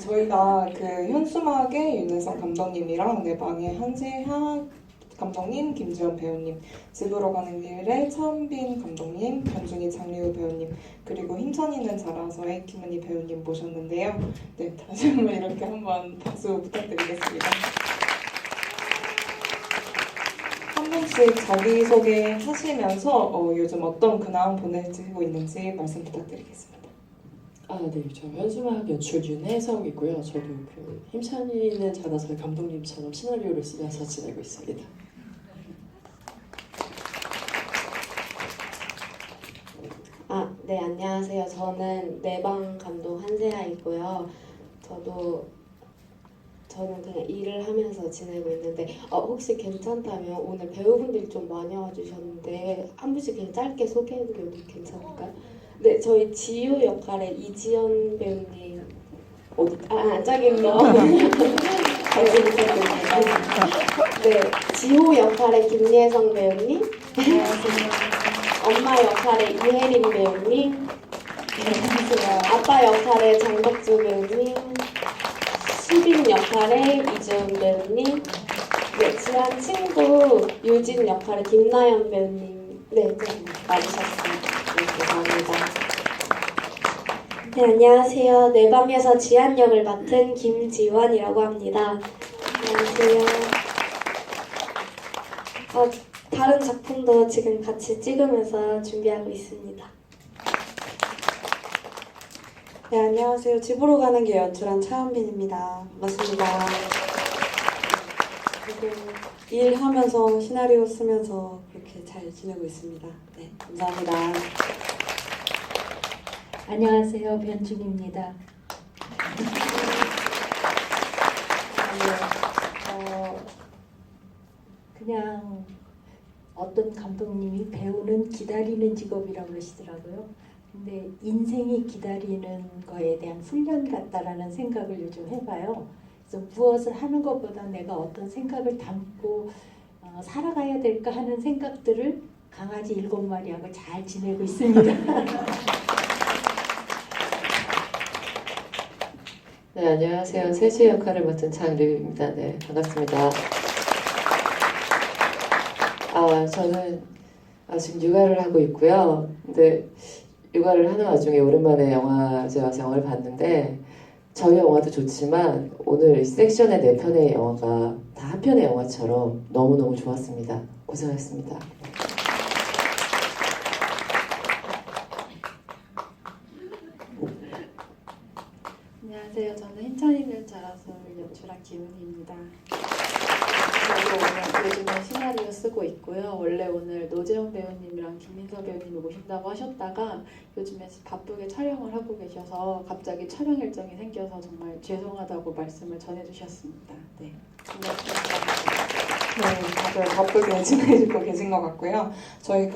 저희가 그 현수막의 윤혜성 감독님이랑 내방의 한세하 감독님, 김지연 배우님, 집으로 가는 길에 차은빈 감독님, 변준희 장리우 배우님, 그리고 힘찬이는 자라서의 김은희 배우님 모셨는데요. 네, 다시 한번 이렇게 한번 박수 부탁드리겠습니다. 한 분씩 자기소개 하시면서 요즘 어떤 근황 보내시고 있는지 말씀 부탁드리겠습니다. 네. 저 현수막 연출 윤혜성이고요. 저도 그 힘찬이는 자라서의 감독님처럼 시나리오를 쓰면서 지내고 있습니다. 네, 안녕하세요. 저는 내방 감독 한세아이고요. 저는 그냥 일을 하면서 지내고 있는데 혹시 괜찮다면 오늘 배우분들이 좀 많이 와주셨는데 한 분씩 그냥 짧게 소개해드려도 괜찮을까요? 네, 저희 지효 역할의 이지연 배우님 저기 있네요. 잘 부탁드립니다. 네, 지효 역할의 김예성 배우님, 엄마 역할의 이혜린 배우님, 아빠 역할의 장덕주 배우님, 수빈 역할의 이주은 배우님, 네, 지한 친구 유진 역할의 김나연 배우님, 네, 와주셨습니다. 네, 감사합니다. 네, 안녕하세요. 내 방에서 지한 역을 맡은 김지원이라고 합니다. 안녕하세요. 다른 작품도 지금 같이 찍으면서 준비하고 있습니다. 네, 안녕하세요. 집으로 가는 길 연출한 차은빈입니다. 반갑습니다. 그리고 일하면서 시나리오 쓰면서 그렇게 잘 지내고 있습니다. 네, 감사합니다. 안녕하세요. 변준입니다. 그냥 어떤 감독님이 배우는 기다리는 직업이라고 그러시더라고요. 근데 인생이 기다리는 거에 대한 훈련 같다라는 생각을 요즘 해봐요. 그래서 무엇을 하는 것보다 내가 어떤 생각을 담고 살아가야 될까 하는 생각들을 강아지 7마리하고 잘 지내고 있습니다. 네, 안녕하세요. 세지 역할을 맡은 장리우입니다. 네, 반갑습니다. 저는 지금 육아를 하고 있고요. 근데 육아를 하는 와중에 오랜만에 영화제 와서 영화를 봤는데 저희 영화도 좋지만 오늘 섹션의 4편의 영화가 다 한 편의 영화처럼 너무너무 좋았습니다. 고생하셨습니다. 안녕하세요. 저는 힘찬이는 자라서를 연출한 김은희입니다. 저도 오늘 요즘에 시나리오 쓰고 있고요. 원래 오늘 노재영 배우님이랑 김민서 배우님을 모신다고 하셨다가 요즘에 바쁘게 촬영을 하고 계셔서 갑자기 촬영 일정이 생겨서 정말 죄송하다고 말씀을 전해주셨습니다. 네, 고맙습니다. 네, 다들 바쁘게 지내고 계신 것 같고요. 저희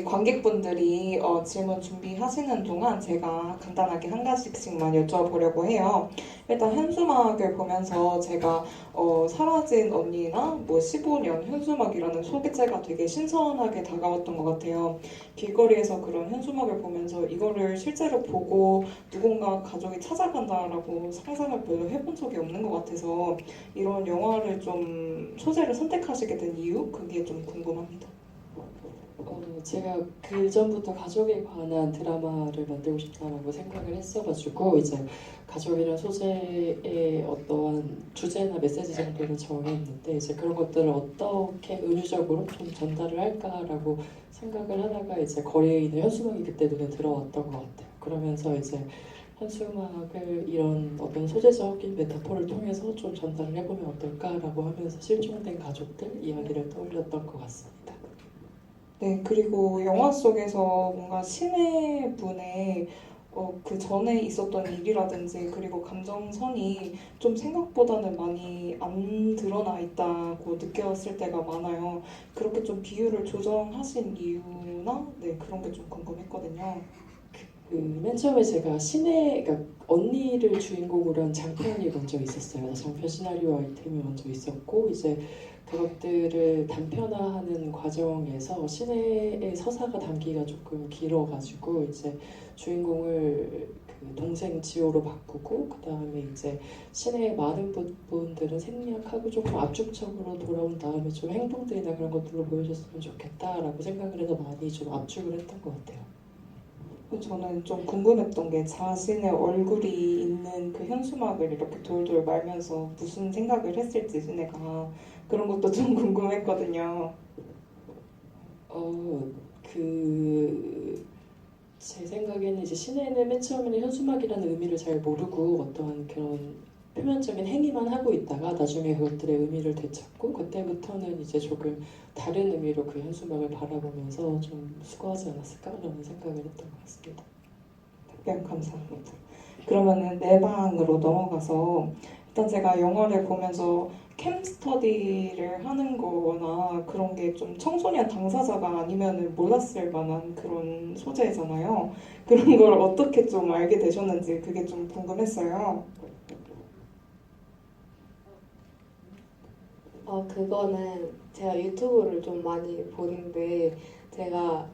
관객분들이 질문 준비하시는 동안 제가 간단하게 한 가지씩만 여쭤보려고 해요. 일단 현수막을 보면서 제가 사라진 언니나 15년 현수막이라는 소개체가 되게 신선하게 다가왔던 것 같아요. 길거리에서 그런 현수막을 보면서 이거를 실제로 보고 누군가 가족이 찾아간다라고 상상을 별로 해본 적이 없는 것 같아서 이런 영화를 좀 소재를 선택하시게 된 이유? 그게 좀 궁금합니다. 제가 그 전부터 가족에 관한 드라마를 만들고 싶다라고 생각을 했어가지고 이제 가족이란 소재의 어떠한 주제나 메시지 정도를 정했는데 이제 그런 것들을 어떻게 은유적으로 좀 전달을 할까라고 생각을 하다가 이제 거리에 있는 현수막이 그때 눈에 들어왔던 것 같아요. 그러면서 이제 현수막을 이런 어떤 소재적인 메타포를 통해서 좀 전달을 해보면 어떨까라고 하면서 실종된 가족들 이야기를 떠올렸던 것 같습니다. 네, 그리고 영화 속에서 뭔가 신혜분의 그 전에 있었던 일이라든지 그리고 감정선이 좀 생각보다는 많이 안 드러나 있다고 느꼈을 때가 많아요. 그렇게 좀 비율을 조정하신 이유나 그런 게 좀 궁금했거든요. 맨 처음에 제가 그러니까 언니를 주인공으로 한 장편이 먼저 있었어요. 장편 시나리오 아이템이 먼저 있었고 이제 그것들을 단편화하는 과정에서 시내의 서사가 담기가 조금 길어가지고 이제 주인공을 그 동생 지호로 바꾸고 그 다음에 이제 시내의 많은 부분들은 생략하고 조금 압축적으로 돌아온 다음에 좀 행동들이나 그런 것들로 보여줬으면 좋겠다라고 생각을 해서 많이 좀 압축을 했던 것 같아요. 저는 좀 궁금했던 게 자신의 얼굴이 있는 그 현수막을 이렇게 돌돌 말면서 무슨 생각을 했을지 시내가 그런 것도 좀 궁금했거든요. 제 생각에는 이제 시내는 맨 처음에는 현수막이라는 의미를 잘 모르고 어떠한 그런 표면적인 행위만 하고 있다가 나중에 그것들의 의미를 되찾고 그때부터는 이제 조금 다른 의미로 그 현수막을 바라보면서 좀 수고하지 않았을까라는 생각을 했던 것 같습니다. 답변 감사합니다. 그러면은 내방으로 넘어가서 일단 제가 영화를 보면서 캠 스터디를 하는 거나 그런 게 좀 청소년 당사자가 아니면은 몰랐을 만한 그런 소재잖아요. 그런 걸 어떻게 좀 알게 되셨는지 그게 좀 궁금했어요. 그거는 제가 유튜브를 좀 많이 보는데 제가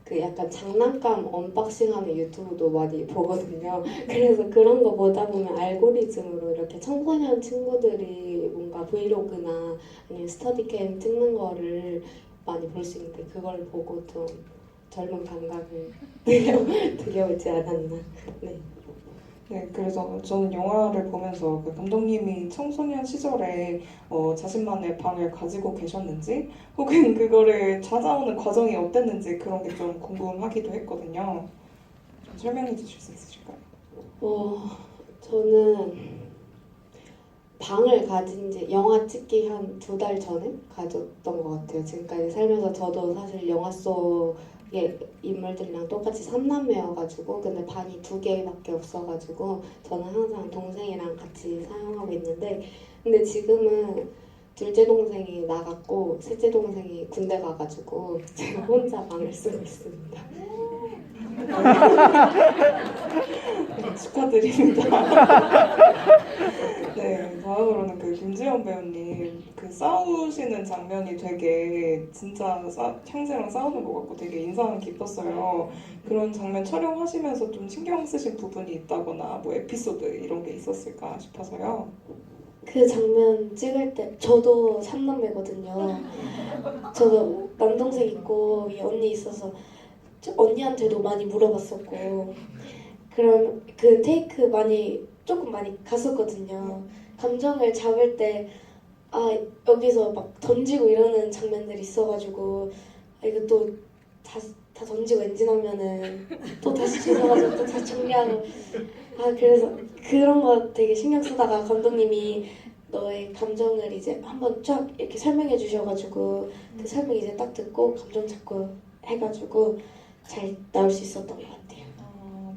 그 약간 장난감 언박싱하는 유튜브도 많이 보거든요. 그래서 그런 거 보다 보면 알고리즘으로 이렇게 청소년 친구들이 뭔가 브이로그나 아니면 스터디캠 찍는 거를 많이 볼 수 있는데 그걸 보고 좀 젊은 감각을 들여오지 않았나. 네. 네, 그래서 저는 영화를 보면서 그 감독님이 청소년 시절에 자신만의 방을 가지고 계셨는지 혹은 그거를 찾아오는 과정이 어땠는지 그런 게 좀 궁금하기도 했거든요. 좀 설명해 주실 수 있으실까요? 저는 방을 가진 지 영화 찍기 한 2달 전에 가졌던 것 같아요. 지금까지 살면서 저도 사실 영화 속의 인물들이랑 똑같이 3남매여가지고 근데 방이 2개밖에 없어가지고 저는 항상 동생이랑 같이 사용하고 있는데 근데 지금은 둘째 동생이 나갔고 셋째 동생이 군대 가가지고 제가 혼자 방을 쓰고 있습니다. 축하드립니다. 네, 다음으로는 그 김지연 배우님 그 싸우시는 장면이 되게 진짜 형제랑 싸우는 것 같고 되게 인상 깊었어요. 그런 장면 촬영하시면서 좀 신경 쓰신 부분이 있다거나 뭐 에피소드 이런 게 있었을까 싶어서요. 그 장면 찍을 때 저도 3남매거든요. 저도 남동생 있고 이 언니 있어서 언니한테도 많이 물어봤었고 그럼 그 테이크 조금 많이 갔었거든요. 감정을 잡을 때 여기서 막 던지고 이러는 장면들이 있어가지고 이거 또 다 던지고 엔진하면은 또 다시 주워가지고 또 다시 정리하고 그래서 그런 거 되게 신경 쓰다가 감독님이 너의 감정을 이제 한번 쫙 이렇게 설명해 주셔가지고 그 설명 이제 딱 듣고 감정 잡고 해가지고 잘 나올 수 있었던 것 같아요.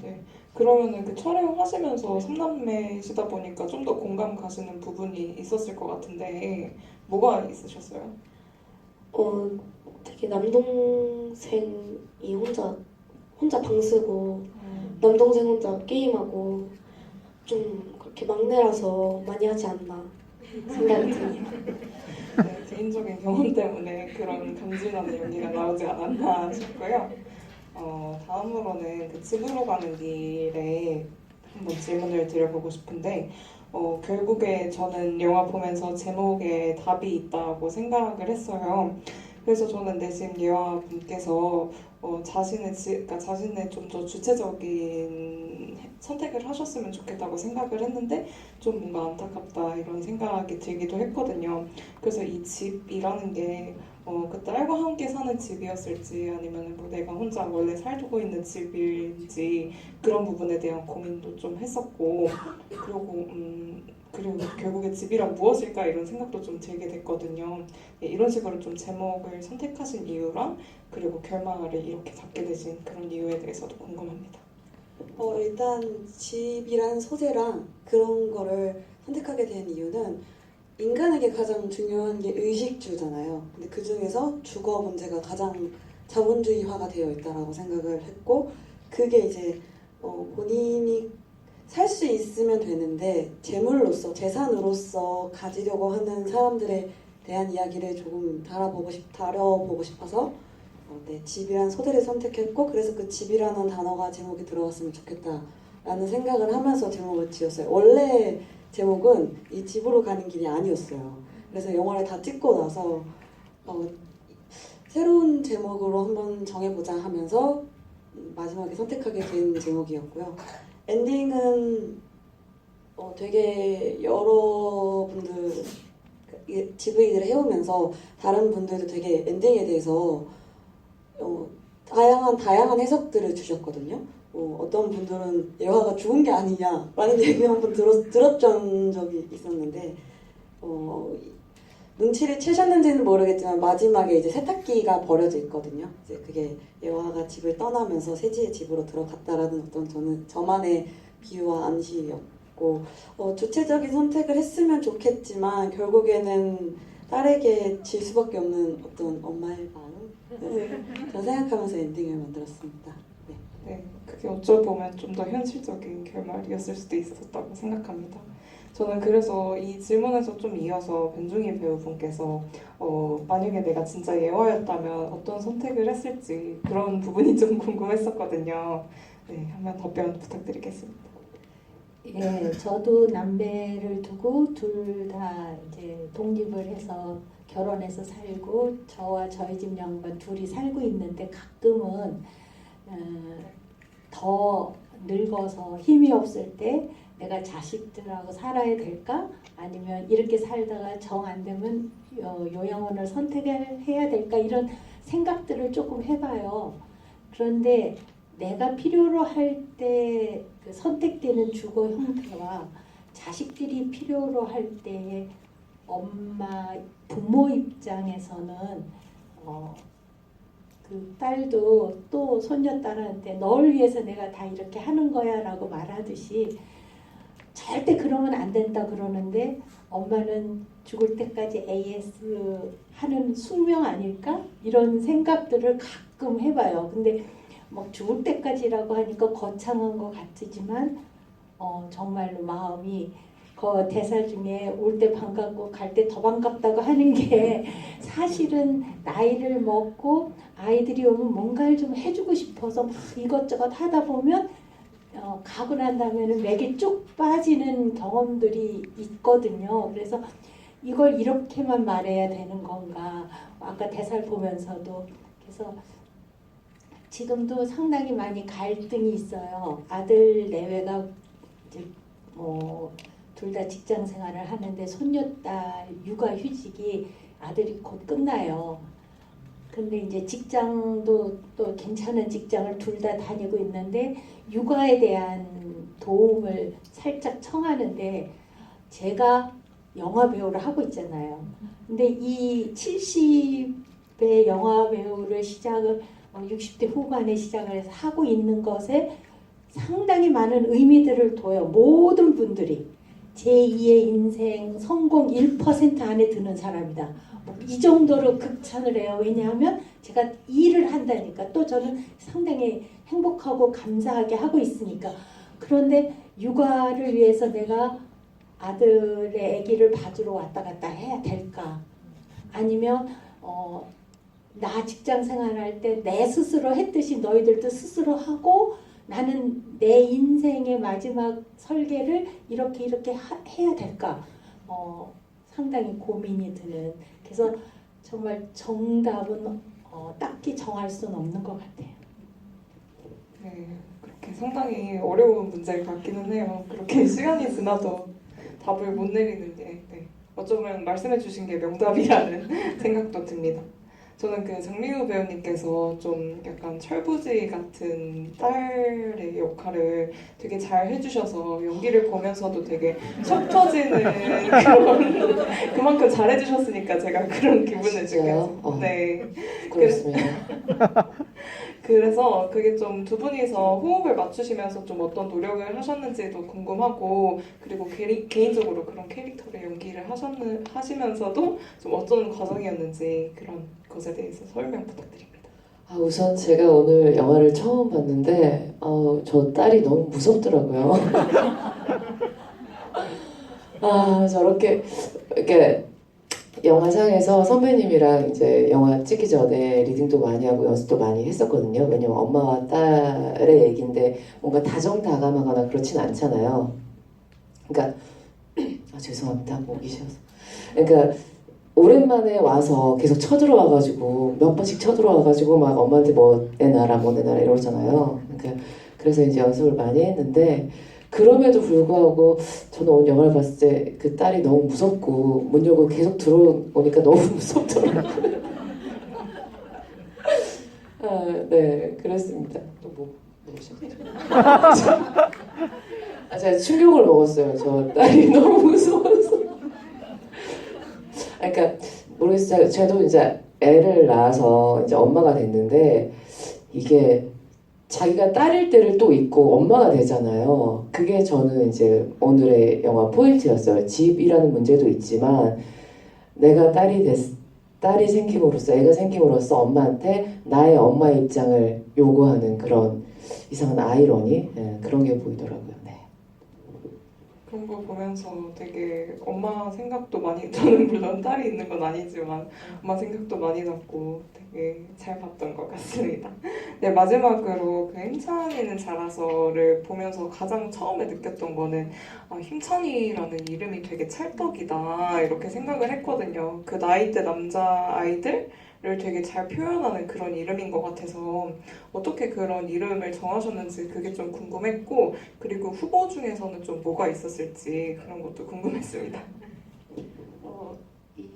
네. 그러면은 그 촬영하시면서 3남매시다 보니까 좀 더 공감 가시는 부분이 있었을 것 같은데 뭐가 있으셨어요? 되게 남동생이 혼자 방 쓰고 남동생 혼자 게임하고 좀 그렇게 막내라서 많이 하지 않나 생각이 듭니다. 네, 개인적인 경험 때문에 그런 감질나는 연기가 나오지 않았나 싶고요. 다음으로는 그 집으로 가는 길에 한번 질문을 드려보고 싶은데 결국에 저는 영화 보면서 제목에 답이 있다고 생각을 했어요. 그래서 저는 내심 예화분께서 그러니까 자신의 좀 더 주체적인 선택을 하셨으면 좋겠다고 생각을 했는데 좀 뭔가 안타깝다 이런 생각이 들기도 했거든요. 그래서 이 집이라는 게 그 딸과 함께 사는 집이었을지 아니면 뭐 내가 혼자 원래 살고 있는 집일지 그런 부분에 대한 고민도 좀 했었고 그리고 결국에 집이란 무엇일까 이런 생각도 좀 들게 됐거든요. 네, 이런 식으로 좀 제목을 선택하신 이유랑 그리고 결말을 이렇게 잡게 되신 그런 이유에 대해서도 궁금합니다. 일단 집이란 소재랑 그런 거를 선택하게 된 이유는 인간에게 가장 중요한 게 의식주잖아요. 근데 그 중에서 주거 문제가 가장 자본주의화가 되어 있다라고 생각을 했고 그게 이제 본인이 살 수 있으면 되는데 재물로서 재산으로서 가지려고 하는 사람들에 대한 이야기를 조금 다뤄보고 싶어서 네, 집이란 소재를 선택했고 그래서 그 집이라는 단어가 제목에 들어갔으면 좋겠다라는 생각을 하면서 제목을 지었어요. 원래 제목은 이 집으로 가는 길이 아니었어요. 그래서 영화를 다 찍고 나서 새로운 제목으로 한번 정해보자 하면서 마지막에 선택하게 된 제목이었고요. 엔딩은 되게 여러분들 GV들을 해오면서 다른 분들도 되게 엔딩에 대해서 다양한 해석들을 주셨거든요. 어떤 분들은 예화가 죽은 게 아니냐라는 얘기 한번 들었던 적이 있었는데 눈치를 채셨는지는 모르겠지만 마지막에 이제 세탁기가 버려져 있거든요. 이제 그게 예화가 집을 떠나면서 세지의 집으로 들어갔다라는 어떤 저만의 비유와 암시였고 주체적인 선택을 했으면 좋겠지만 결국에는 딸에게 질 수밖에 없는 어떤 엄마의 마음 저 생각하면서 엔딩을 만들었습니다. 네, 그게 어쩌보면 좀 더 현실적인 결말이었을 수도 있었다고 생각합니다. 저는 그래서 이 질문에서 좀 이어서 변중희 배우분께서 만약에 내가 진짜 예화였다면 어떤 선택을 했을지 그런 부분이 좀 궁금했었거든요. 네, 한번 답변 부탁드리겠습니다. 예, 저도 남배를 두고 둘 다 이제 독립을 해서 결혼해서 살고 저와 저희 집 양반 둘이 살고 있는데 가끔은 더 늙어서 힘이 없을 때 내가 자식들하고 살아야 될까? 아니면 이렇게 살다가 정 안 되면 요양원을 선택해야 될까? 이런 생각들을 조금 해봐요. 그런데 내가 필요로 할 때 그 선택되는 주거 형태와 자식들이 필요로 할 때 부모 입장에서는 그 딸도 또 손녀딸한테 널 위해서 내가 다 이렇게 하는 거야 라고 말하듯이 절대 그러면 안 된다 그러는데 엄마는 죽을 때까지 AS 하는 숙명 아닐까? 이런 생각들을 가끔 해봐요. 근데 막 죽을 때까지라고 하니까 거창한 것 같지만 정말로 마음이 그 대사 중에 올 때 반갑고 갈 때 더 반갑다고 하는 게 사실은 나이를 먹고 아이들이 오면 뭔가를 좀 해주고 싶어서 막 이것저것 하다 보면 가고 난 다음에는 맥이 쭉 빠지는 경험들이 있거든요. 그래서 이걸 이렇게만 말해야 되는 건가? 아까 대사를 보면서도 그래서 지금도 상당히 많이 갈등이 있어요. 아들 내외가 이제 둘 다 직장 생활을 하는데 손녀딸 육아휴직이 아들이 곧 끝나요. 근데 이제 직장도 또 괜찮은 직장을 둘 다 다니고 있는데 육아에 대한 도움을 살짝 청하는데 제가 영화 배우를 하고 있잖아요. 근데 이 70의 영화 배우를 시작을 60대 후반에 시작을 해서 하고 있는 것에 상당히 많은 의미들을 둬요. 모든 분들이 제2의 인생 성공 1% 안에 드는 사람이다. 이 정도로 극찬을 해요. 왜냐하면 제가 일을 한다니까 또 저는 상당히 행복하고 감사하게 하고 있으니까. 그런데 육아를 위해서 내가 아들의 아기를 봐주러 왔다 갔다 해야 될까? 아니면 나 직장 생활할 때 내 스스로 했듯이 너희들도 스스로 하고 나는 내 인생의 마지막 설계를 이렇게 해야 될까? 상당히 고민이 드는. 그래서 정말 정답은 딱히 정할 수는 없는 것 같아요. 네, 그렇게 상당히 어려운 문제 같기는 해요. 그렇게 시간이 지나도 답을 못 내리는 게 어쩌면 말씀해 주신 게 명답이라는 생각도 듭니다. 저는 그 장미우 배우님께서 좀 약간 철부지 같은 딸의 역할을 되게 잘 해주셔서 연기를 보면서도 되게 속 터지는 그런 그만큼 잘 해주셨으니까 제가 그런 기분을 진짜요? 느꼈어요. 네. 그렇습니다. 그래서 그게 좀 두 분이서 호흡을 맞추시면서 좀 어떤 노력을 하셨는지도 궁금하고 그리고 개인적으로 그런 캐릭터를 연기를 하시면서도 좀 어떤 과정이었는지 그런 것에 대해서 설명 부탁드립니다. 우선 제가 오늘 영화를 처음 봤는데 저 딸이 너무 무섭더라고요. 저렇게 이렇게 영화상에서 선배님이랑 이제 영화 찍기 전에 리딩도 많이 하고 연습도 많이 했었거든요. 왜냐면 엄마와 딸의 얘기인데 뭔가 다정다감하거나 그렇진 않잖아요. 그러니까 죄송합니다. 목이 쉬어서. 그러니까 오랜만에 와서 계속 쳐들어와가지고 몇 번씩 쳐들어와가지고 막 엄마한테 뭐 내놔라 뭐 내놔라 이러잖아요. 그러니까 그래서 이제 연습을 많이 했는데 그럼에도 불구하고 저는 오늘 영화를 봤을 때 그 딸이 너무 무섭고 문 열고 계속 들어오니까 너무 무섭더라고요. 네, 그렇습니다. 또 뭐 먹으셨죠? 제가 충격을 먹었어요. 저 딸이 너무 무서워서. 그러니까 모르겠어요. 저도 이제 애를 낳아서 이제 엄마가 됐는데 이게 자기가 딸일 때를 또 있고 엄마가 되잖아요. 그게 저는 이제 오늘의 영화 포인트였어요. 집이라는 문제도 있지만 내가 딸이 생김으로써 애가 생김으로써 엄마한테 나의 엄마 입장을 요구하는 그런 이상한 아이러니 그런 게 보이더라고요. 네. 그런 거 보면서 되게 엄마 생각도 많이 저는 물론 딸이 있는 건 아니지만 엄마 생각도 많이 났고 되게 잘 봤던 것 같습니다. 네, 마지막으로 그 힘찬이는 자라서를 보면서 가장 처음에 느꼈던 거는 힘찬이라는 이름이 되게 찰떡이다 이렇게 생각을 했거든요. 그 나이대 남자 아이들을 되게 잘 표현하는 그런 이름인 것 같아서 어떻게 그런 이름을 정하셨는지 그게 좀 궁금했고 그리고 후보 중에서는 좀 뭐가 있었을지 그런 것도 궁금했습니다. 이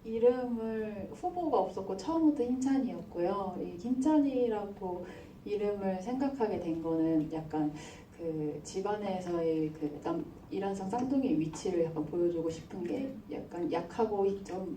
이름을 후보가 없었고 처음부터 힘찬이었고요. 이 힘찬이라고 이름을 생각하게 된 거는 약간 그 집안에서의 그 이란성 쌍둥이의 위치를 약간 보여주고 싶은 게 약간 약하고 좀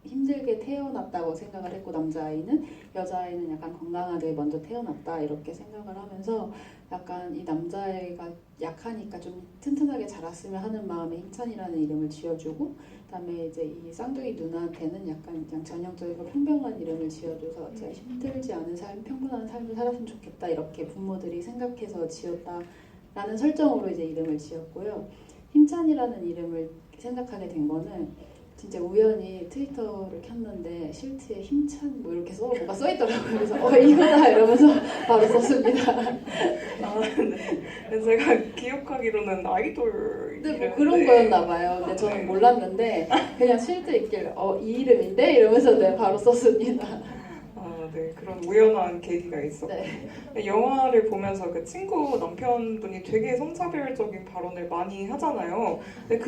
힘들게 태어났다고 생각을 했고 남자아이는 여자아이는 약간 건강하게 먼저 태어났다 이렇게 생각을 하면서 약간 이 남자아이가 약하니까 좀 튼튼하게 자랐으면 하는 마음에 힘찬이라는 이름을 지어주고 그다음에 이제 이 쌍둥이 누나한테는 약간 그냥 전형적이고 평평한 이름을 지어줘서 제가 힘들지 않은 삶, 평범한 삶을 살았으면 좋겠다 이렇게 부모들이 생각해서 지었다라는 설정으로 이제 이름을 지었고요. 힘찬이라는 이름을 생각하게 된 거는 진짜 우연히 트위터를 켰는데 실트에 힘찬 뭐 이렇게 뭐가 써있더라고요. 그래서 이거다 이러면서 바로 썼습니다. 네. 제가 기억하기로는 아이돌 근데 뭐 이름, 그런 네. 거였나 봐요. 근데 저는 몰랐는데 그냥 실트에 있길래 이 이름인데 이러면서 네 바로 썼습니다. 네, 그런 우연한 계기가 있었고 네. 영화를 보면서 그 친구 남편분이 되게 성차별적인 발언을 많이 하잖아요. 근데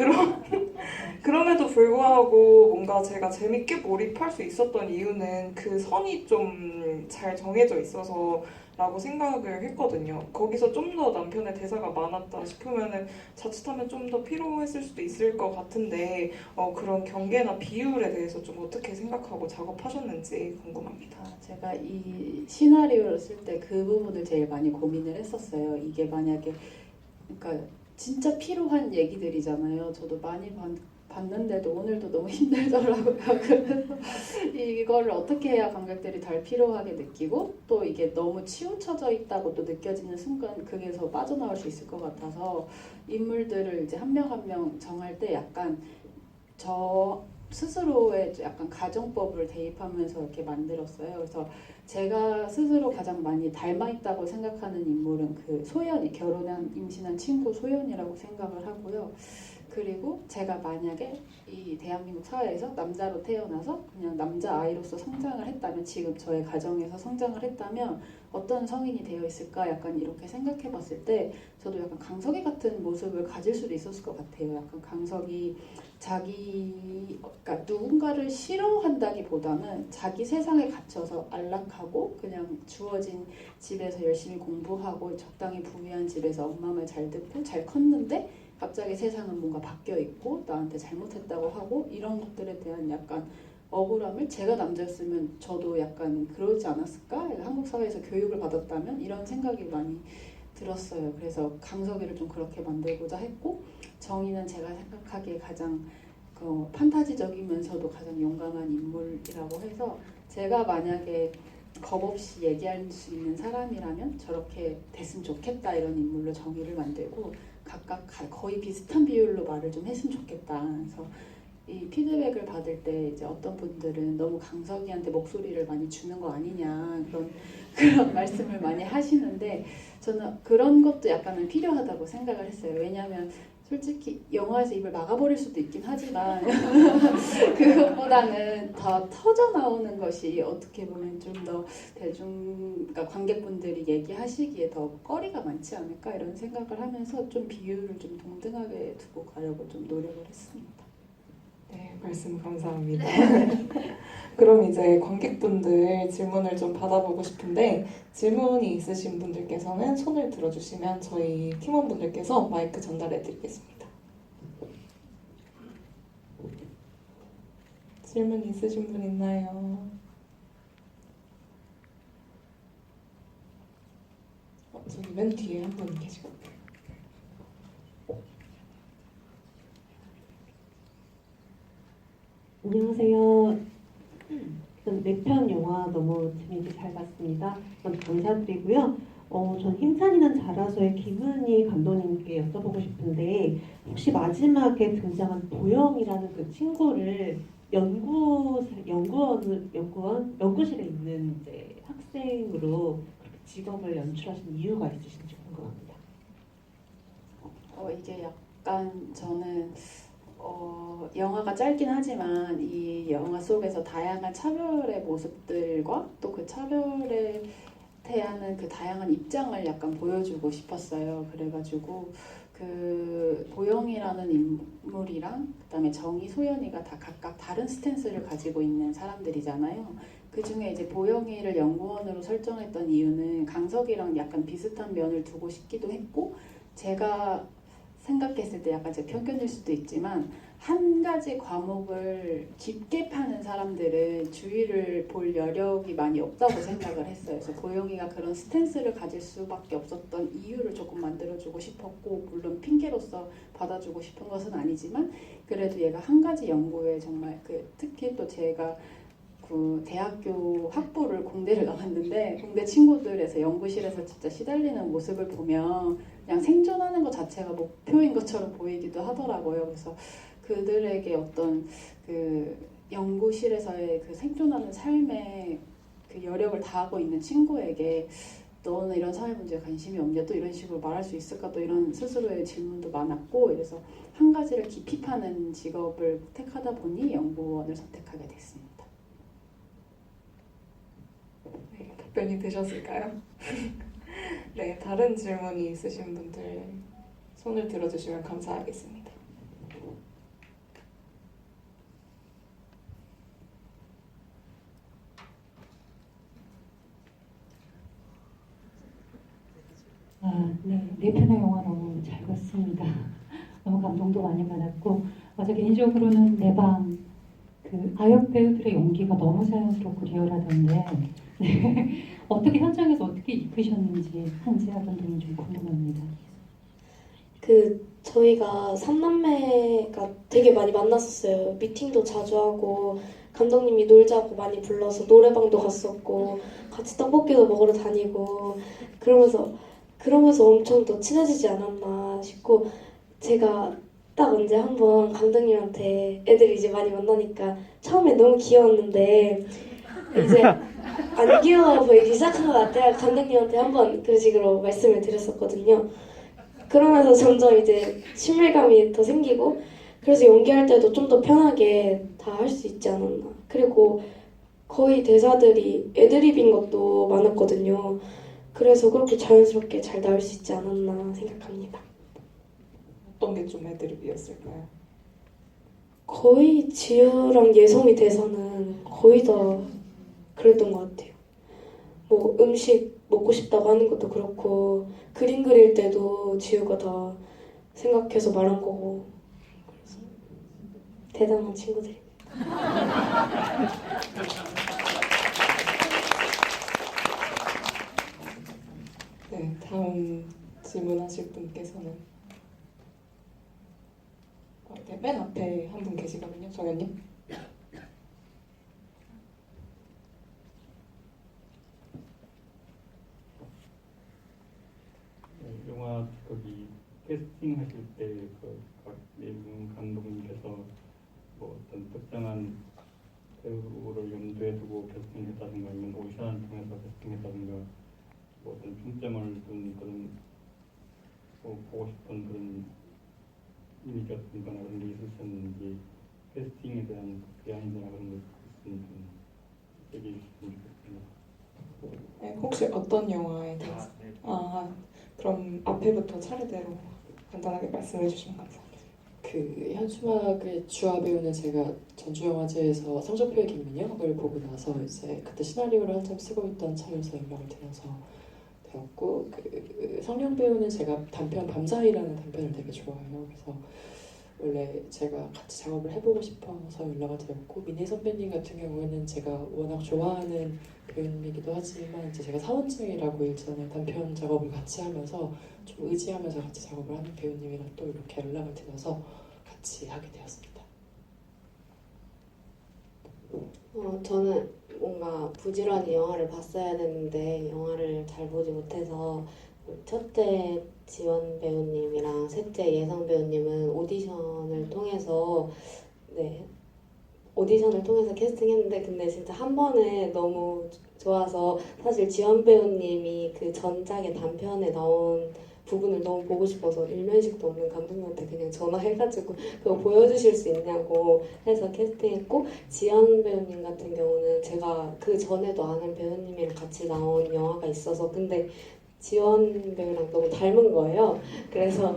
그럼에도 불구하고 뭔가 제가 재밌게 몰입할 수 있었던 이유는 그 선이 좀 잘 정해져 있어서 라고 생각을 했거든요. 거기서 좀 더 남편의 대사가 많았다 싶으면은 자칫하면 좀 더 피로했을 수도 있을 것 같은데 그런 경계나 비율에 대해서 좀 어떻게 생각하고 작업하셨는지 궁금합니다. 제가 이 시나리오를 쓸 때 그 부분을 제일 많이 고민을 했었어요. 이게 만약에 그러니까 진짜 필요한 얘기들이잖아요. 저도 많이 봤는데도 오늘도 너무 힘들더라고요. 그래서 이거를 어떻게 해야 관객들이 덜 피로하게 느끼고 또 이게 너무 치우쳐져 있다고 또 느껴지는 순간 그게서 빠져나올 수 있을 것 같아서 인물들을 이제 한 명 한 명 정할 때 약간 저 스스로의 약간 가정법을 대입하면서 이렇게 만들었어요. 그래서 제가 스스로 가장 많이 닮아 있다고 생각하는 인물은 그 소연이 결혼한 임신한 친구 소연이라고 생각을 하고요. 그리고 제가 만약에 이 대한민국 사회에서 남자로 태어나서 그냥 남자아이로서 성장을 했다면 지금 저의 가정에서 성장을 했다면 어떤 성인이 되어 있을까 약간 이렇게 생각해 봤을 때 저도 약간 강석이 같은 모습을 가질 수도 있었을 것 같아요. 약간 강석이 그러니까 누군가를 싫어한다기보다는 자기 세상에 갇혀서 안락하고 그냥 주어진 집에서 열심히 공부하고 적당히 부유한 집에서 엄마 말 잘 듣고 잘 컸는데 갑자기 세상은 뭔가 바뀌어 있고 나한테 잘못했다고 하고 이런 것들에 대한 약간 억울함을 제가 남자였으면 저도 약간 그러지 않았을까? 한국 사회에서 교육을 받았다면 이런 생각이 많이 들었어요. 그래서 강석이를 좀 그렇게 만들고자 했고 정의는 제가 생각하기에 가장 판타지적이면서도 가장 용감한 인물이라고 해서 제가 만약에 겁 없이 얘기할 수 있는 사람이라면 저렇게 됐으면 좋겠다 이런 인물로 정의를 만들고 각각 거의 비슷한 비율로 말을 좀 했으면 좋겠다. 그래서 이 피드백을 받을 때 이제 어떤 분들은 너무 강석이한테 목소리를 많이 주는 거 아니냐 그런 말씀을 많이 하시는데 저는 그런 것도 약간은 필요하다고 생각을 했어요. 왜냐하면 솔직히 영화에서 입을 막아버릴 수도 있긴 하지만 그것보다는 더 터져 나오는 것이 어떻게 보면 좀 더 그러니까 관객분들이 얘기하시기에 더 거리가 많지 않을까 이런 생각을 하면서 좀 비율을 좀 동등하게 두고 가려고 좀 노력을 했습니다. 네, 말씀 감사합니다. 그럼 이제 관객분들 질문을 좀 받아보고 싶은데 질문이 있으신 분들께서는 손을 들어주시면 저희 팀원분들께서 마이크 전달해드리겠습니다. 질문 있으신 분 있나요? 저기 맨 뒤에 한 분 계시고. 안녕하세요. 전 4편 영화 너무 재미있게 잘 봤습니다. 먼저 감사드리고요. 전 힘찬이는 잘하서의 김은희 감독님께 여쭤보고 싶은데 혹시 마지막에 등장한 보영이라는 그 친구를 연구실에 있는 이제 학생으로 그렇게 직업을 연출하신 이유가 있으신지 궁금합니다. 이게 약간 저는 영화가 짧긴 하지만 이 영화 속에서 다양한 차별의 모습들과 또 그 차별에 대한 그 다양한 입장을 약간 보여주고 싶었어요. 그래가지고 그 보영이라는 인물이랑 그다음에 정희, 소연이가 다 각각 다른 스탠스를 가지고 있는 사람들이잖아요. 그 중에 이제 보영이를 연구원으로 설정했던 이유는 강석이랑 약간 비슷한 면을 두고 싶기도 했고 제가 생각했을 때 약간 제 편견일 수도 있지만 한 가지 과목을 깊게 파는 사람들은 주위를 볼 여력이 많이 없다고 생각을 했어요. 그래서 보영이가 그런 스탠스를 가질 수밖에 없었던 이유를 조금 만들어주고 싶었고 물론 핑계로서 받아주고 싶은 것은 아니지만 그래도 얘가 한 가지 연구에 정말 특히 또 제가 그 대학교 학부를 공대를 나왔는데 공대 친구들에서 연구실에서 진짜 시달리는 모습을 보면 그냥 생존하는 것 자체가 목표인 것처럼 보이기도 하더라고요. 그래서 그들에게 어떤 그 연구실에서의 그 생존하는 삶에 그 여력을 다하고 있는 친구에게 너는 이런 사회 문제에 관심이 없냐 또 이런 식으로 말할 수 있을까 또 이런 스스로의 질문도 많았고 그래서 한 가지를 깊이 파는 직업을 택하다 보니 연구원을 선택하게 됐습니다. 네, 답변이 되셨을까요? 네, 다른 질문이 있으신 분들 손을 들어주시면 감사하겠습니다. 네 편의 영화 너무 잘 봤습니다. 너무 감동도 많이 받았고 저 개인적으로는 내방 그 아역 배우들의 연기가 너무 자연스럽고 리얼하던데 어떻게 현장에서 어떻게 입으셨는지 한지아 감독님 좀 궁금합니다. 저희가 3남매가 되게 많이 만났었어요. 미팅도 자주 하고 감독님이 놀자고 많이 불러서 노래방도 갔었고 같이 떡볶이도 먹으러 다니고 그러면서 엄청 더 친해지지 않았나 싶고 제가 딱 언제 한번 감독님한테 애들이 이제 많이 만나니까 처음에 너무 귀여웠는데 이제 안 귀여워 보이기 시작한 것 같아요. 감독님한테 한번 그런 식으로 말씀을 드렸었거든요. 그러면서 점점 이제 친밀감이 더 생기고 그래서 연기할 때도 좀 더 편하게 다 할 수 있지 않았나. 그리고 거의 대사들이 애드립인 것도 많았거든요. 그래서 그렇게 자연스럽게 잘 나올 수 있지 않았나 생각합니다. 어떤 게 좀 애드립이었을까요? 거의 지효랑 예성이 대사는 거의 다 그랬던 것 같아요. 뭐 음식 먹고 싶다고 하는 것도 그렇고 그림 그릴 때도 지효가 다 생각해서 말한 거고 그래서 대단한 친구들입니다. 네, 다음 질문하실 분께서는 네, 맨 앞에 한 분 계시거든요, 정현님. 배우를 염두에 두고 캐스팅했다든가 아니면 오디션을 통해서 캐스팅했다든가 뭐 어떤 중점을 둔 그런 보고 싶은 그런 이미지였던가 그런 게 있으셨는지 캐스팅에 대한 비하인드나 그런 거 있으면 좀 얘기해 주셨으면 좋겠습니다. 네, 혹시 어떤 영화에 대해서? 그럼 앞에부터 차례대로 간단하게 말씀해 주시면 감사합니다. 그 현수막의 주화 배우는 제가 전주영화제에서 성적표의 김민영을 보고 나서 이제 그때 시나리오를 한참 쓰고 있던 차에서 연락을 드려서 되었고, 그 성령 배우는 제가 단편 밤사이라는 단편을 되게 좋아해요. 그래서 원래 제가 같이 작업을 해보고 싶어서 연락을 드렸고, 민희 선배님 같은 경우에는 제가 워낙 좋아하는 배우님이기도 하지만 이제 제가 사원증이라고 일전에 단편 작업을 같이 하면서 좀 의지하면서 같이 작업을 하는 배우님이라 또 이렇게 연락을 드려서 같이 하게 되었습니다. 저는 뭔가 부지런히 영화를 봤어야 되는데 영화를 잘 보지 못해서 첫째 지원 배우님이랑 셋째 예성 배우님은 오디션을 통해서 캐스팅했는데 근데 진짜 한 번에 너무 좋아서 사실 지원 배우님이 그 전작의 단편에 나온 부분을 너무 보고 싶어서 일면식도 없는 감독님한테 그냥 전화해가지고 그거 보여주실 수 있냐고 해서 캐스팅했고, 지연 배우님 같은 경우는 제가 그 전에도 아는 배우님이랑 같이 나온 영화가 있어서 근데 지원 배우랑 너무 닮은 거예요. 그래서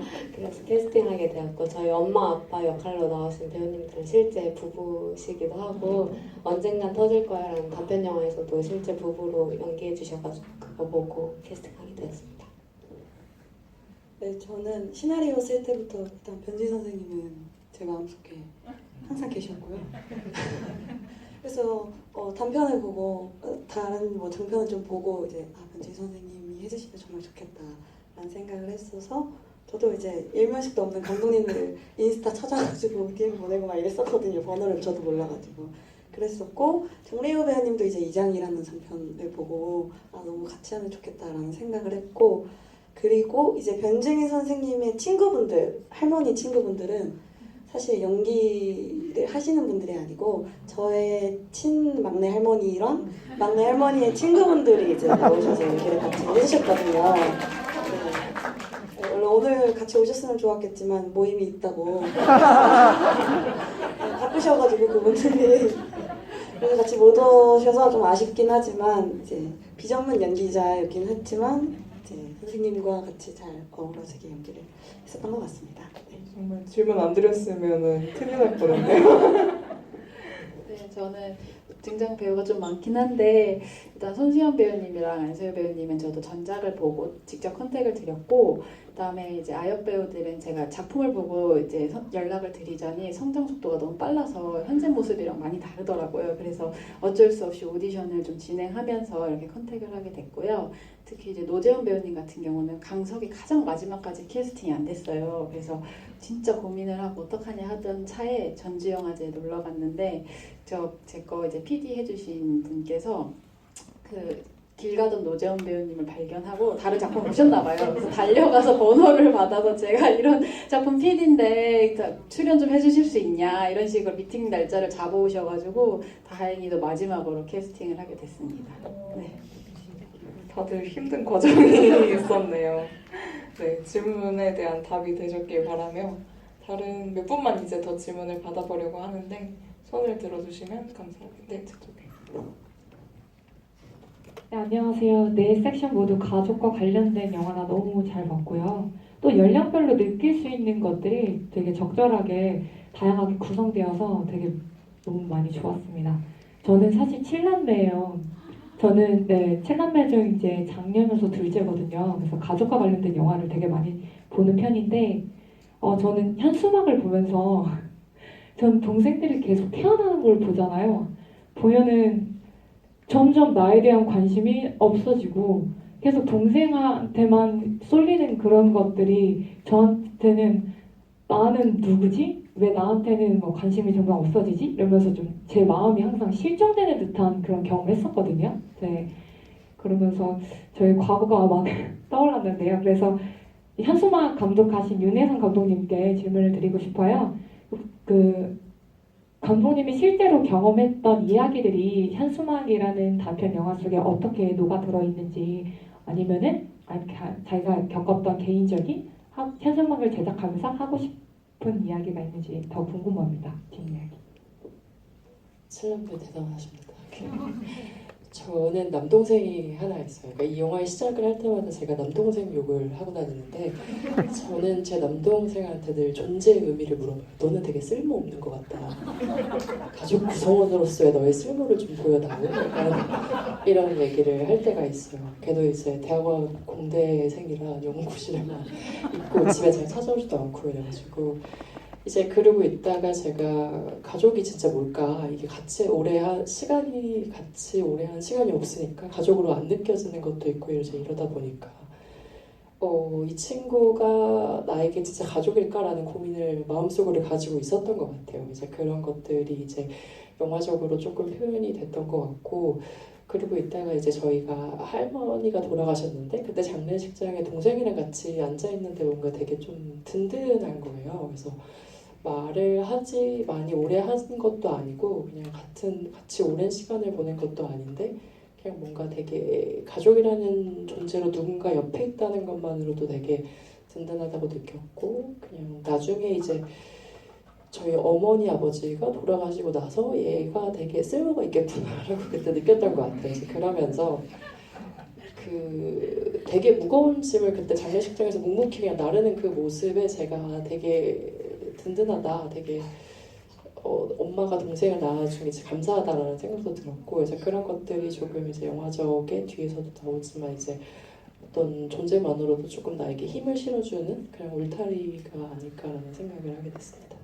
캐스팅하게 되었고, 저희 엄마 아빠 역할로 나오신 배우님들은 실제 부부시기도 하고 언젠간 터질 거야라는 단편 영화에서도 실제 부부로 연기해 주셔가지고 그거 보고 캐스팅하게 되었습니다. 네, 저는 시나리오 쓸 때부터 일단 변진 선생님은 제 마음속에 항상 계셨고요. 그래서 단편을 보고 다른 뭐 장편을 좀 보고 이제 변진 선생님이 해주시면 정말 좋겠다라는 생각을 했어서 저도 이제 일면식도 없는 감독님들 인스타 찾아가지고 DM 보내고 막 이랬었거든요. 번호를 저도 몰라가지고 그랬었고, 정래호 배우님도 이제 이장이라는 장편을 보고 너무 같이 하면 좋겠다라는 생각을 했고, 그리고 이제 변증희 선생님의 친구분들, 할머니 친구분들은 사실 연기를 하시는 분들이 아니고 저의 친막내 할머니랑 막내 할머니의 친구분들이 이제 나오셔서 연기를 같이 해주셨거든요. 네. 물론 오늘 같이 오셨으면 좋았겠지만 모임이 있다고 바쁘셔가지고 그분들이 그래서 같이 못 오셔서 좀 아쉽긴 하지만 이제 비전문 연기자였긴 했지만 선생님과 같이 잘 어우러지게 연기를 했었던 것 같습니다. 네. 정말 질문 안 드렸으면 큰일 날 뻔했네요. 네, 저는 등장 배우가 좀 많긴 한데 일단 손수연 배우님이랑 안소연 배우님은 저도 전작을 보고 직접 컨택을 드렸고, 그다음에 이제 아역 배우들은 제가 작품을 보고 이제 연락을 드리자니 성장 속도가 너무 빨라서 현재 모습이랑 많이 다르더라고요. 그래서 어쩔 수 없이 오디션을 좀 진행하면서 이렇게 컨택을 하게 됐고요. 특히 이제 노재현 배우님 같은 경우는 강석이 가장 마지막까지 캐스팅이 안 됐어요. 그래서 진짜 고민을 하고 어떡하냐 하던 차에 전주영화제에 놀러 갔는데 제 거 이제 PD 해주신 분께서 그 길 가던 노재현 배우님을 발견하고 다른 작품 보셨나 봐요. 그래서 달려가서 번호를 받아서 제가 이런 작품 PD인데 출연 좀 해주실 수 있냐 이런 식으로 미팅 날짜를 잡아오셔가지고 다행히도 마지막으로 캐스팅을 하게 됐습니다. 네. 다들 힘든 과정이 있었네요. 네, 질문에 대한 답이 되셨길 바라며 다른 몇 분만 이제 더 질문을 받아보려고 하는데 손을 들어주시면 감사하겠습니다. 네, 저쪽에. 네, 안녕하세요. 네 섹션 모두 가족과 관련된 영화나 너무 잘 봤고요. 또 연령별로 느낄 수 있는 것들이 되게 적절하게 다양하게 구성되어서 되게 너무 많이 좋았습니다. 저는 사실 7남매예요. 저는 네 7남매 중 이제 장녀면서 둘째거든요. 그래서 가족과 관련된 영화를 되게 많이 보는 편인데 저는 현수막을 보면서 전 동생들이 계속 태어나는 걸 보잖아요. 보면은 점점 나에 대한 관심이 없어지고 계속 동생한테만 쏠리는 그런 것들이 저한테는 나는 누구지? 왜 나한테는 뭐 관심이 정말 없어지지? 이러면서 좀 제 마음이 항상 실종되는 듯한 그런 경험을 했었거든요. 네. 그러면서 저희 과거가 막 떠올랐는데요. 그래서 현수막 감독하신 윤혜선 감독님께 질문을 드리고 싶어요. 감독님이 실제로 경험했던 이야기들이 현수막이라는 단편 영화 속에 어떻게 녹아 들어 있는지 아니면은 자기가 겪었던 개인적인 현수막을 제작하면서 하고 싶은 이야기가 있는지 더 궁금합니다. 뒷이야기. 슬럼프 대단하십니다. 저는 남동생이 하나 있어요. 그러니까 이 영화의 시작을 할 때마다 제가 남동생 욕을 하고 다니는데 저는 제 남동생한테 늘 존재의 의미를 물어봐요. 너는 되게 쓸모없는 것 같다. 가족 구성원으로서의 너의 쓸모를 좀 보여달라고 약간 이런 얘기를 할 때가 있어요. 걔도 이제 대학원 공대생이라 연구실에만 있고 집에 잘 찾아오지도 않고 이래가지고 이제 그러고 있다가 제가 가족이 진짜 뭘까 이게 같이 오래 한 시간이 없으니까 가족으로 안 느껴지는 것도 있고 이러다 보니까 이 친구가 나에게 진짜 가족일까라는 고민을 마음속으로 가지고 있었던 것 같아요. 이제 그런 것들이 이제 영화적으로 조금 표현이 됐던 것 같고 그러고 있다가 이제 저희가 할머니가 돌아가셨는데 그때 장례식장에 동생이랑 같이 앉아 있는데 뭔가 되게 좀 든든한 거예요. 그래서 말을 많이 오래 한 것도 아니고 그냥 같이 오랜 시간을 보낸 것도 아닌데 그냥 뭔가 되게 가족이라는 존재로 누군가 옆에 있다는 것만으로도 되게 든든하다고 느꼈고 그냥 나중에 이제 저희 어머니 아버지가 돌아가시고 나서 얘가 되게 쓸모가 있겠구나라고 그때 느꼈던 것 같아요. 그래서 그러면서 되게 무거운 짐을 그때 장례식장에서 묵묵히 그냥 나르는 그 모습에 제가 되게 든든하다, 되게 엄마가 동생을 낳아준 게 진짜 감사하다라는 생각도 들었고, 그래서 그런 것들이 조금 이제 영화적의 뒤에서도 나오지만 이제 어떤 존재만으로도 조금 나에게 힘을 실어주는 그런 울타리가 아닐까라는 생각을 하게 됐습니다.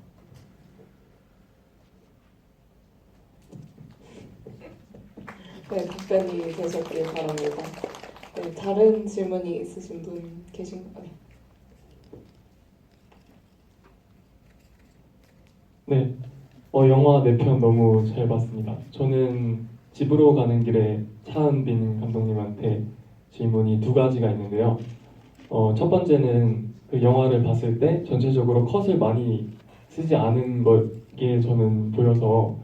네, 답변이 되셨길 바랍니다. 네, 다른 질문이 있으신 분 계신가요? 네, 영화 4편 너무 잘 봤습니다. 저는 집으로 가는 길에 차은빈 감독님한테 질문이 2가지가 있는데요. 첫 번째는 그 영화를 봤을 때 전체적으로 컷을 많이 쓰지 않은 것에 저는 보여서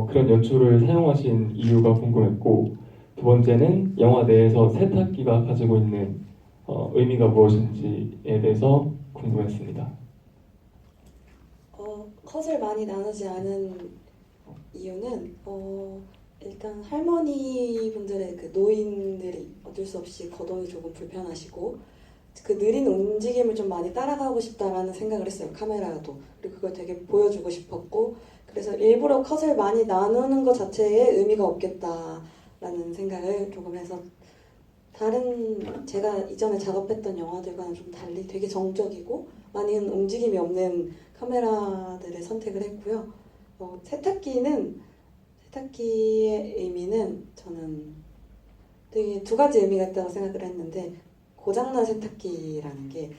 그런 연출을 사용하신 이유가 궁금했고, 두 번째는 영화 내에서 세탁기가 가지고 있는 의미가 무엇인지에 대해서 궁금했습니다. 컷을 많이 나누지 않은 이유는 일단 할머니 분들의 그 노인들이 어쩔 수 없이 거동이 조금 불편하시고 그 느린 움직임을 좀 많이 따라가고 싶다라는 생각을 했어요. 카메라도. 그리고 그걸 되게 보여주고 싶었고, 그래서 일부러 컷을 많이 나누는 것 자체에 의미가 없겠다라는 생각을 조금 해서 제가 이전에 작업했던 영화들과는 좀 달리 되게 정적이고 많은 움직임이 없는 카메라들을 선택을 했고요. 세탁기의 의미는 저는 되게 2가지 의미가 있다고 생각을 했는데, 고장난 세탁기라는 게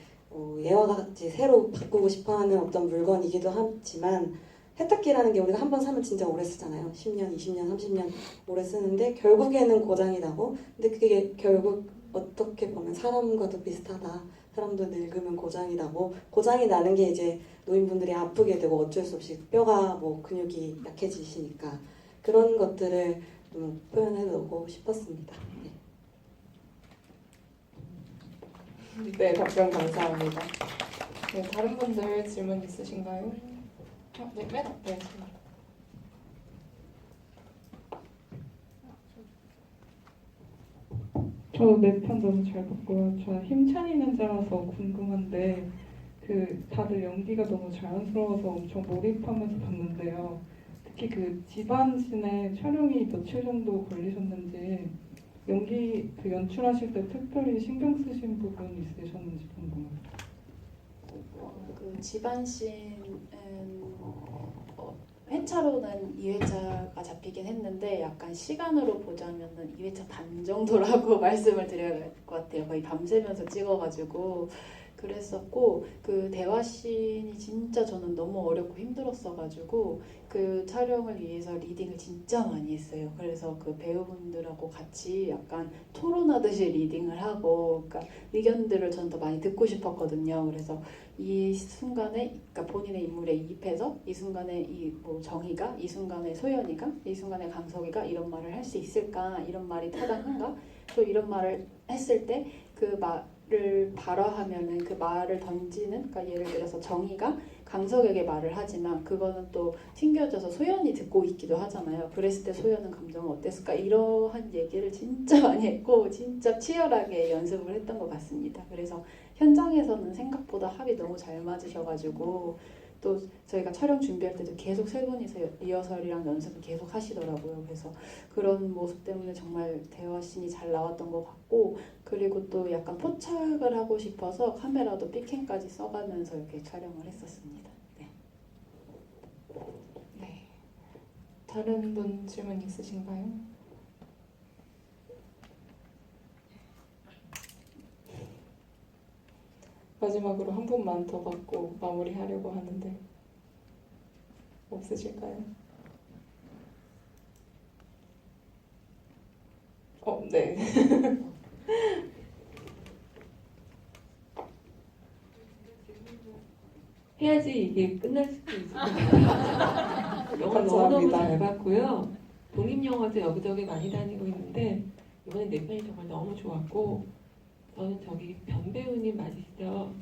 얘와 같이 새로 바꾸고 싶어하는 어떤 물건이기도 하지만, 세탁기라는 게 우리가 한번 사면 진짜 오래 쓰잖아요. 10년, 20년, 30년 오래 쓰는데 결국에는 고장이 나고, 근데 그게 결국 어떻게 보면 사람과도 비슷하다. 사람도 늙으면 고장이 나고, 고장이 나는 게 이제 노인분들이 아프게 되고 어쩔 수 없이 뼈가 근육이 약해지시니까 그런 것들을 좀 표현해보고 싶었습니다. 네, 답변 감사합니다. 네, 다른 분들 질문 있으신가요? 네, 맨 앞에. 저 4편 너무 잘 봤고요. 저는 힘찬이는 자라서 궁금한데 다들 연기가 너무 자연스러워서 엄청 몰입하면서 봤는데요. 특히 집안신의 촬영이 며칠 정도 걸리셨는지 연기 연출하실 때 특별히 신경 쓰신 부분 있으셨는지 궁금합니다. 집안신은 회차로는 2회차가 잡히긴 했는데 약간 시간으로 보자면은 2회차 반 정도라고 말씀을 드려야 될 것 같아요. 거의 밤새면서 찍어가지고 그랬었고 그 대화씬이 진짜 저는 너무 어렵고 힘들었어가지고 그 촬영을 위해서 리딩을 진짜 많이 했어요. 그래서 그 배우분들하고 같이 약간 토론하듯이 리딩을 하고 그러니까 의견들을 저는 더 많이 듣고 싶었거든요. 그래서 이 순간에 그러니까 본인의 인물에 이입해서 이 순간에 이 뭐 정희가 이 순간에 소연이가 이 순간에 강석이가 이런 말을 할 수 있을까 이런 말이 타당한가 또 이런 말을 했을 때 그 말을 발화하면은 그 말을 던지는 그러니까 예를 들어서 정희가 강석에게 말을 하지만 그거는 또 튕겨져서 소연이 듣고 있기도 하잖아요. 그랬을 때 소연은 감정은 어땠을까 이러한 얘기를 진짜 많이 했고 진짜 치열하게 연습을 했던 것 같습니다. 그래서 현장에서는 생각보다 합이 너무 잘 맞으셔가지고 또 저희가 촬영 준비할 때도 계속 세 분이서 리허설이랑 연습을 계속 하시더라고요. 그래서 그런 모습 때문에 정말 대화씬이 잘 나왔던 것 같고 그리고 또 약간 포착을 하고 싶어서 카메라도 삐캠까지 써가면서 이렇게 촬영을 했었습니다. 네. 네. 다른 분 질문 있으신가요? 마지막으로 한 분만 더 받고 마무리하려고 하는데 없으실까요? 네. 해야지 이게 끝날 수도 있을 것 같아요. 영화 너무너무 잘 봤고요. 독립영화제 여기저기 많이 다니고 있는데 이번에 내 편이 정말 너무 좋았고 저는 저기 변 배우님 맞으시죠?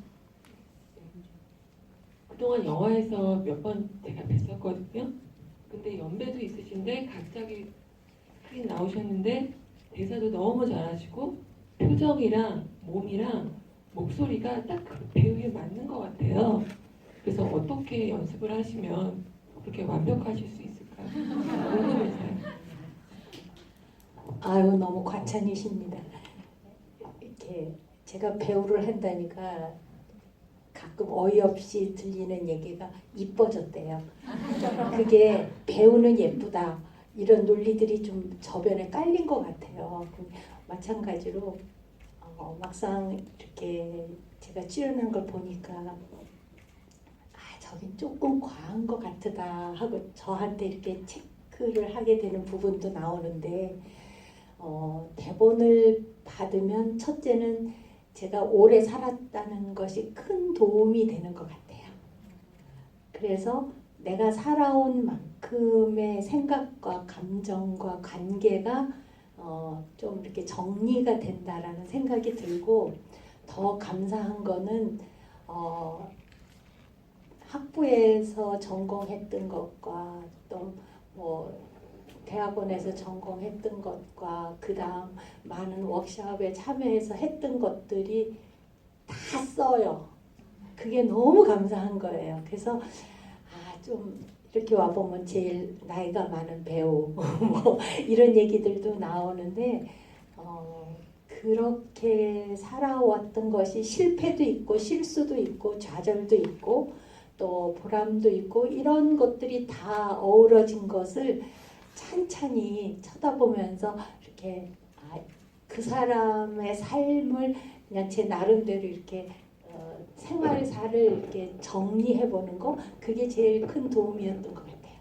그동안 영화에서 몇 번 제가 뵀었거든요. 근데 연배도 있으신데 갑자기 스크린 나오셨는데 대사도 너무 잘하시고 표정이랑 몸이랑 목소리가 딱 그 배우에 맞는 것 같아요. 그래서 어떻게 연습을 하시면 그렇게 완벽하실 수 있을까요? 궁금해서요. 아유 너무 과찬이십니다. 이렇게 제가 배우를 한다니까 가끔 어이없이 들리는 얘기가 이뻐졌대요. 그게 배우는 예쁘다 이런 논리들이 좀 저변에 깔린 것 같아요. 마찬가지로 막상 이렇게 제가 출연한 걸 보니까 저긴 조금 과한 것 같다 하고 저한테 이렇게 체크를 하게 되는 부분도 나오는데 대본을 받으면 첫째는 제가 오래 살았다는 것이 큰 도움이 되는 것 같아요. 그래서 내가 살아온 만큼의 생각과 감정과 관계가 좀 이렇게 정리가 된다라는 생각이 들고 더 감사한 거는 학부에서 전공했던 것과 또 뭐 대학원에서 전공했던 것과 그 다음 많은 워크숍에 참여해서 했던 것들이 다 써요. 그게 너무 감사한 거예요. 그래서 좀 이렇게 와보면 제일 나이가 많은 배우 뭐 이런 얘기들도 나오는데 그렇게 살아왔던 것이 실패도 있고 실수도 있고 좌절도 있고 또 보람도 있고 이런 것들이 다 어우러진 것을 찬찬히 쳐다보면서 이렇게 그 사람의 삶을 그냥 제 나름대로 이렇게 생활사를 이렇게 정리해보는 거 그게 제일 큰 도움이었던 것 같아요.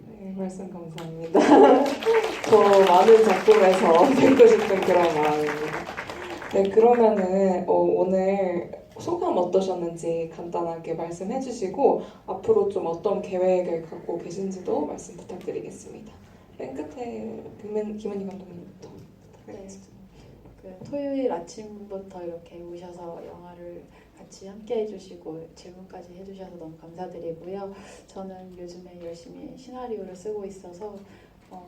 네, 말씀 감사합니다. 더 많은 작품에서 뵙고 싶은 그런 마음입니다. 네, 그러면은 오늘 소감 어떠셨는지 간단하게 말씀해 주시고 앞으로 좀 어떤 계획을 갖고 계신지도 말씀 부탁드리겠습니다. 맨 끝에 김은희 감독님부터 부탁드리겠습니다. 그 토요일 아침부터 이렇게 오셔서 영화를 같이 함께 해주시고 질문까지 해주셔서 너무 감사드리고요. 저는 요즘에 열심히 시나리오를 쓰고 있어서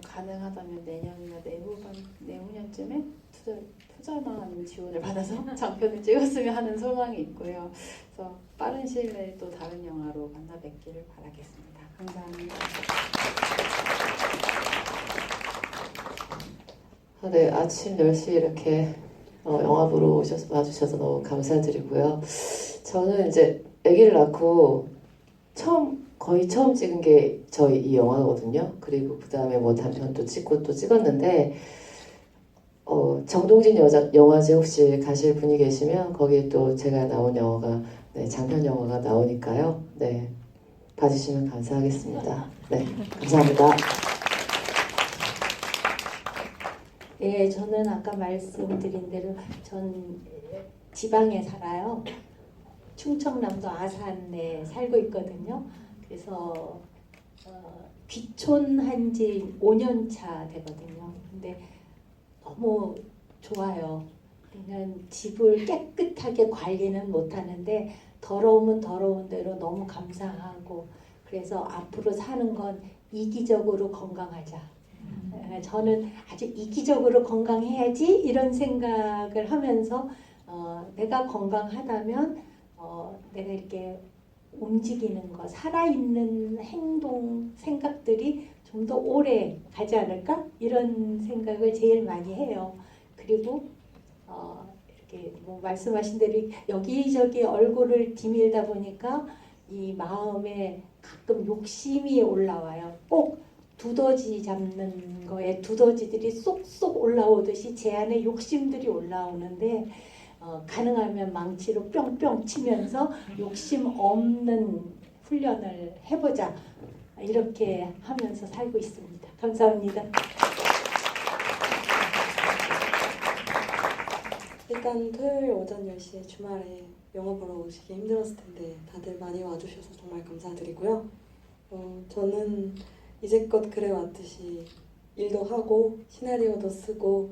가능하다면 내년이나 내후년쯤에 투자나 아니면 지원을 받아서 장편을 찍었으면 하는 소망이 있고요. 그래서 빠른 시일 내에 또 다른 영화로 만나 뵙기를 바라겠습니다. 감사합니다. 네, 아침 10시 이렇게 영화 보러 와주셔서 너무 감사드리고요. 저는 이제 아기를 낳고 거의 처음 찍은 게 저희 이 영화거든요. 그리고 그 다음에 뭐 단편도 찍고 또 찍었는데 정동진 영화제 혹시 가실 분이 계시면 거기 또 제가 나온 영화가 네, 장편 영화가 나오니까요. 네, 봐주시면 감사하겠습니다. 네, 감사합니다. 네, 저는 아까 말씀드린 대로 전 지방에 살아요. 충청남도 아산에 살고 있거든요. 그래서 귀촌한 지 5년 차 되거든요. 근데 너무 좋아요. 그러니까 집을 깨끗하게 관리는 못하는데 더러우면 더러운 대로 너무 감사하고 그래서 앞으로 사는 건 이기적으로 건강하자. 저는 아주 이기적으로 건강해야지 이런 생각을 하면서 내가 건강하다면 내가 이렇게 움직이는 거, 살아있는 행동, 생각들이 좀 더 오래 가지 않을까? 이런 생각을 제일 많이 해요. 그리고 이렇게 뭐 말씀하신 대로 여기저기 얼굴을 디밀다 보니까 이 마음에 가끔 욕심이 올라와요. 꼭 두더지 잡는 거에 두더지들이 쏙쏙 올라오듯이 제 안에 욕심들이 올라오는데 가능하면 망치로 뿅뿅 치면서 욕심 없는 훈련을 해보자 이렇게 하면서 살고 있습니다. 감사합니다. 일단 토요일 오전 10시에 주말에 영화 보러 오시기 힘들었을 텐데 다들 많이 와주셔서 정말 감사드리고요. 저는 이제껏 그래왔듯이 일도 하고 시나리오도 쓰고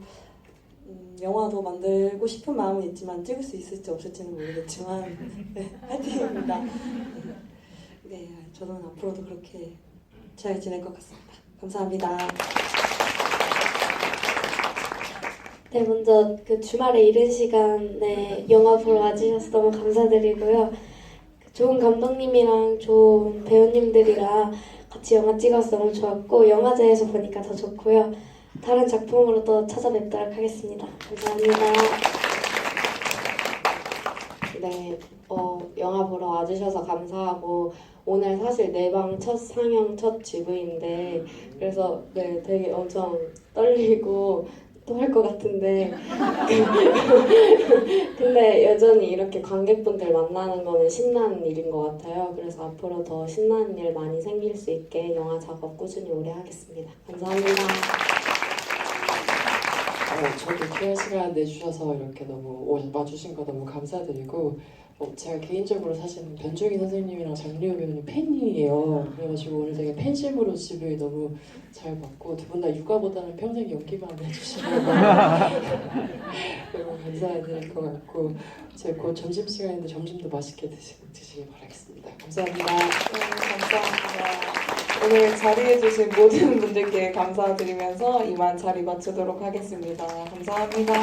영화도 만들고 싶은 마음은 있지만 찍을 수 있을지 없을지는 모르겠지만 네, 화이팅입니다. 네, 저는 앞으로도 그렇게 잘 지낼 것 같습니다. 감사합니다. 네, 먼저 그 주말에 이른 시간에 영화 보러 와주셔서 너무 감사드리고요. 좋은 감독님이랑 좋은 배우님들이랑 같이 영화 찍어서 너무 좋았고 영화제에서 보니까 더 좋고요. 다른 작품으로 또 찾아뵙도록 하겠습니다. 감사합니다. 네, 영화 보러 와주셔서 감사하고 오늘 사실 내 방 첫 상영 첫 GV인데 그래서 네 되게 엄청 떨리고 또 할 것 같은데 근데 여전히 이렇게 관객분들 만나는 거는 신나는 일인 것 같아요. 그래서 앞으로 더 신나는 일 많이 생길 수 있게 영화 작업 꾸준히 오래 하겠습니다. 감사합니다. 저도 귀한 시간 내주셔서 이렇게 너무 와주신 거 너무 감사드리고 제가 개인적으로 사실 변종희 선생님이랑 장리호 배우님 팬이에요. 그래가지고 오늘 되게 팬심으로 집을 너무 잘 봤고 두 분 다 육아보다는 평생 연기만 해주시면 너무 감사드릴 것 같고 제 곧 점심시간인데 점심도 맛있게 드시길 바라겠습니다. 감사합니다. 감사합니다. 오늘 자리해주신 모든 분들께 감사드리면서 이만 자리 마치도록 하겠습니다. 감사합니다.